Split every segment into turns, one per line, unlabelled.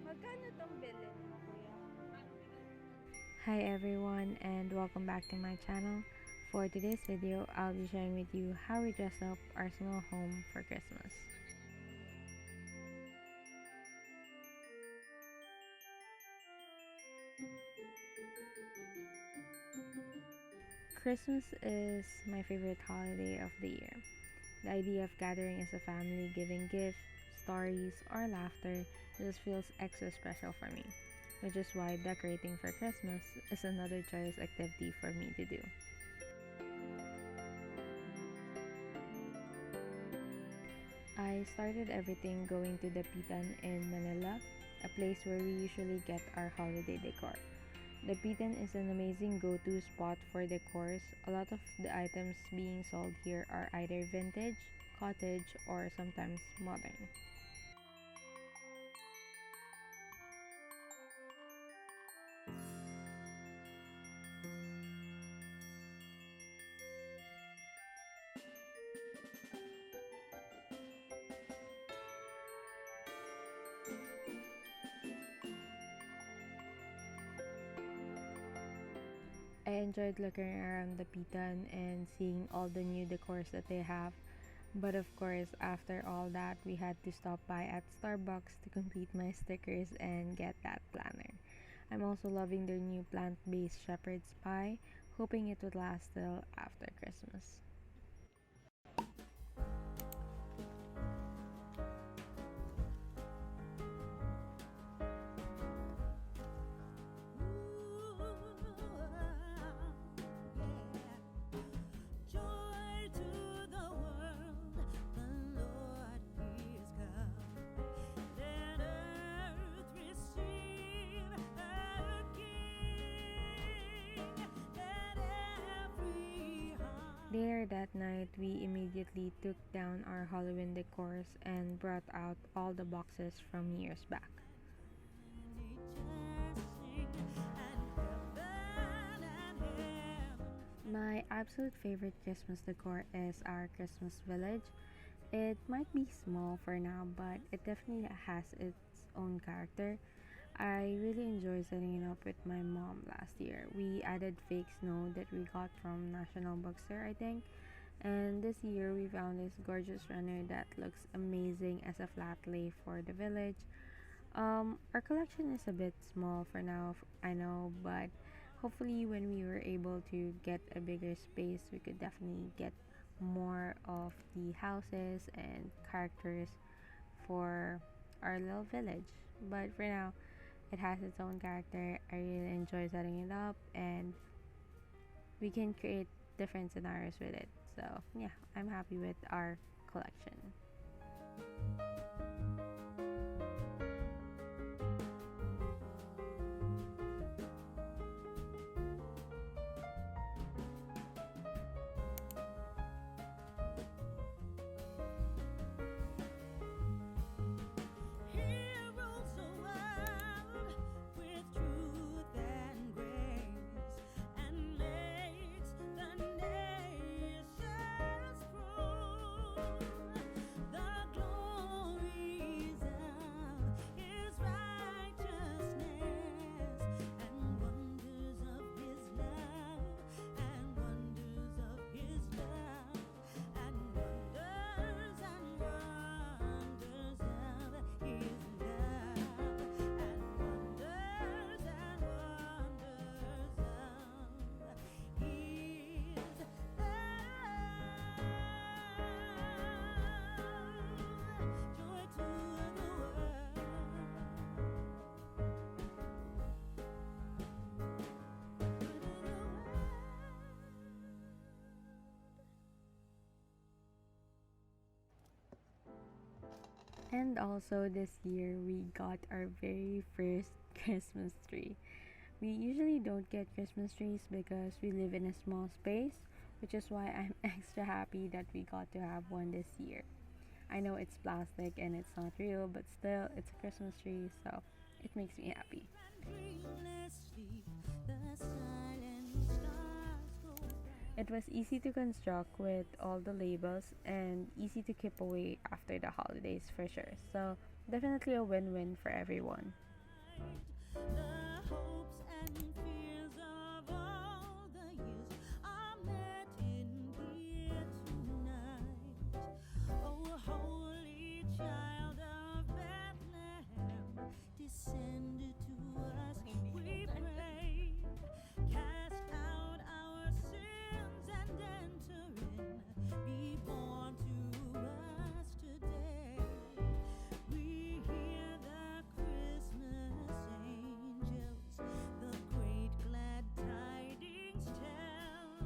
Magkano tong bilhin mo, kuya?
Hi everyone and welcome back to my channel. For today's video, I'll be sharing with you how we dress up our small home for Christmas. Christmas is my favorite holiday of the year. The idea of gathering as a family, giving gifts, stories, or laughter just feels extra special for me, which is why decorating for Christmas is another joyous activity for me to do. I started everything going to the Pitan in Manila, a place where we usually get our holiday decor. The Pitan is an amazing go-to spot for decors. A lot of the items being sold here are either vintage, cottage, or sometimes modern. I enjoyed looking around the Pitan and seeing all the new decors that they have. But of course, after all that, we had to stop by at Starbucks to complete my stickers and get that planner. I'm also loving their new plant-based shepherd's pie, hoping it would last till after Christmas. There that night, we immediately took down our Halloween decors and brought out all the boxes from years back. My absolute favorite Christmas decor is our Christmas village. It might be small for now, but it definitely has its own character. I really enjoyed setting it up with my mom last year. We added fake snow that we got from National Bookstore, I think. And this year we found this gorgeous runner that looks amazing as a flat lay for the village. Our collection is a bit small for now, I know, but hopefully when we were able to get a bigger space, we could definitely get more of the houses and characters for our little village. But for now, it has its own character. I really enjoy setting it up, and we can create different scenarios with it. So, yeah, I'm happy with our collection. And also this year we got our very first Christmas tree. We usually don't get Christmas trees because we live in a small space, which is why I'm extra happy that we got to have one this year. I know it's plastic and it's not real, but still it's a Christmas tree, so it makes me happy. It was easy to construct with all the labels and easy to keep away after the holidays for sure. So definitely a win-win for everyone.
The hopes and fears of all the years are met in here tonight. Oh, holy child of Bethlehem, descend to us, we pray. Cast out our sins and enter in. Be born to us today. We hear the Christmas angels, the great glad tidings tell.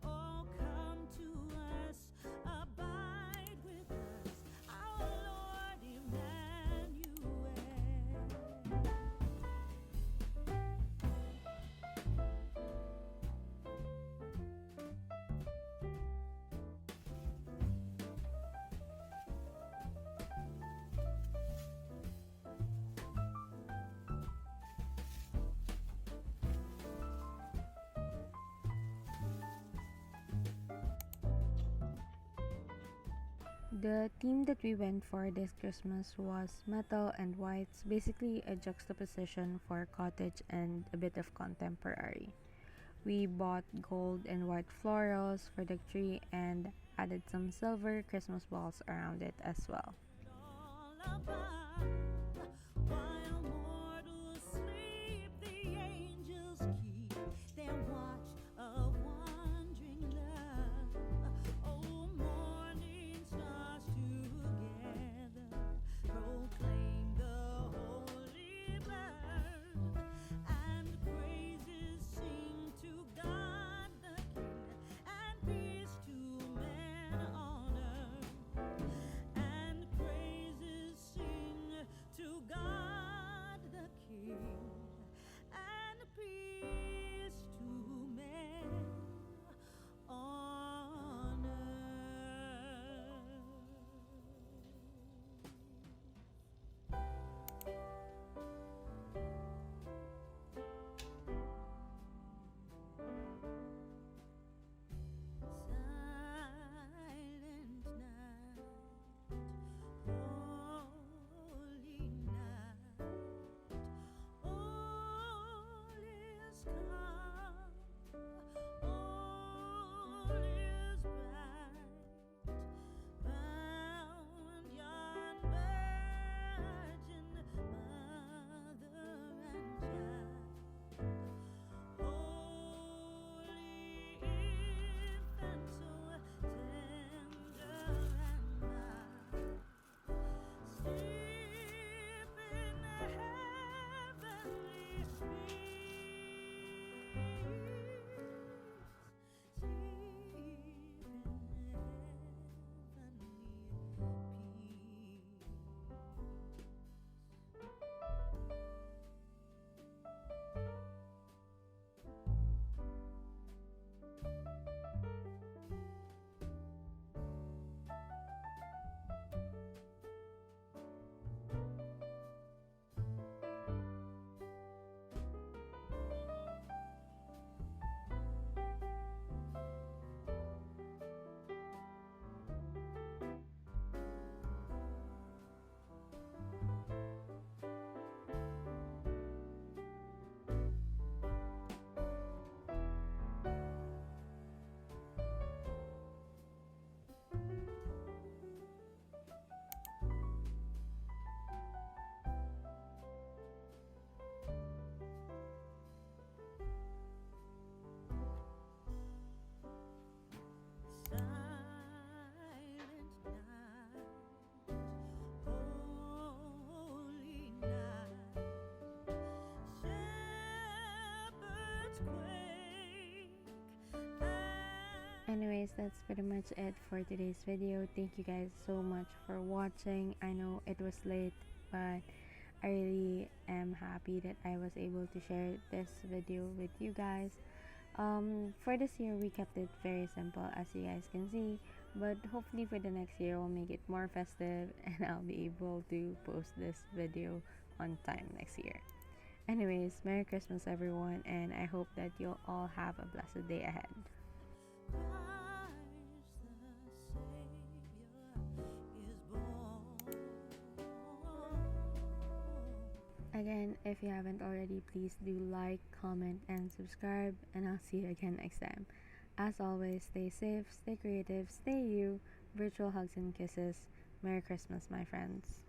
Oh, come to us, abide with us, our Lord Emmanuel.
The theme that we went for this Christmas was metal and whites, basically a juxtaposition for cottage and a bit of contemporary. We bought gold and white florals for the tree and added some silver Christmas balls around it as well.
All above, while mortals sleep, the angels keep their watch of wandering love. Oh, morning stars together proclaim the holy birth, and praises sing to God the King, and peace to men on earth. And praises sing to God the King, and peace to men on earth. Silent night, holy night, all is calm, all is bright, round yon virgin mother and child. Holy infant, so tender and mild, sleep in heavenly peace. Sleep in
Anyways, that's pretty much it for today's video. Thank you guys so much for watching. I know it was late, but I really am happy that I was able to share this video with you guys. For this year, we kept it very simple, as you guys can see, but hopefully for the next year we'll make it more festive and I'll be able to post this video on time next year. Anyways, Merry Christmas everyone, and I hope that you'll all have a blessed day ahead. Again, if you haven't already, please do like, comment, and subscribe, and I'll see you again next time. As always, stay safe, stay creative, stay you. Virtual hugs and kisses. Merry Christmas, my friends.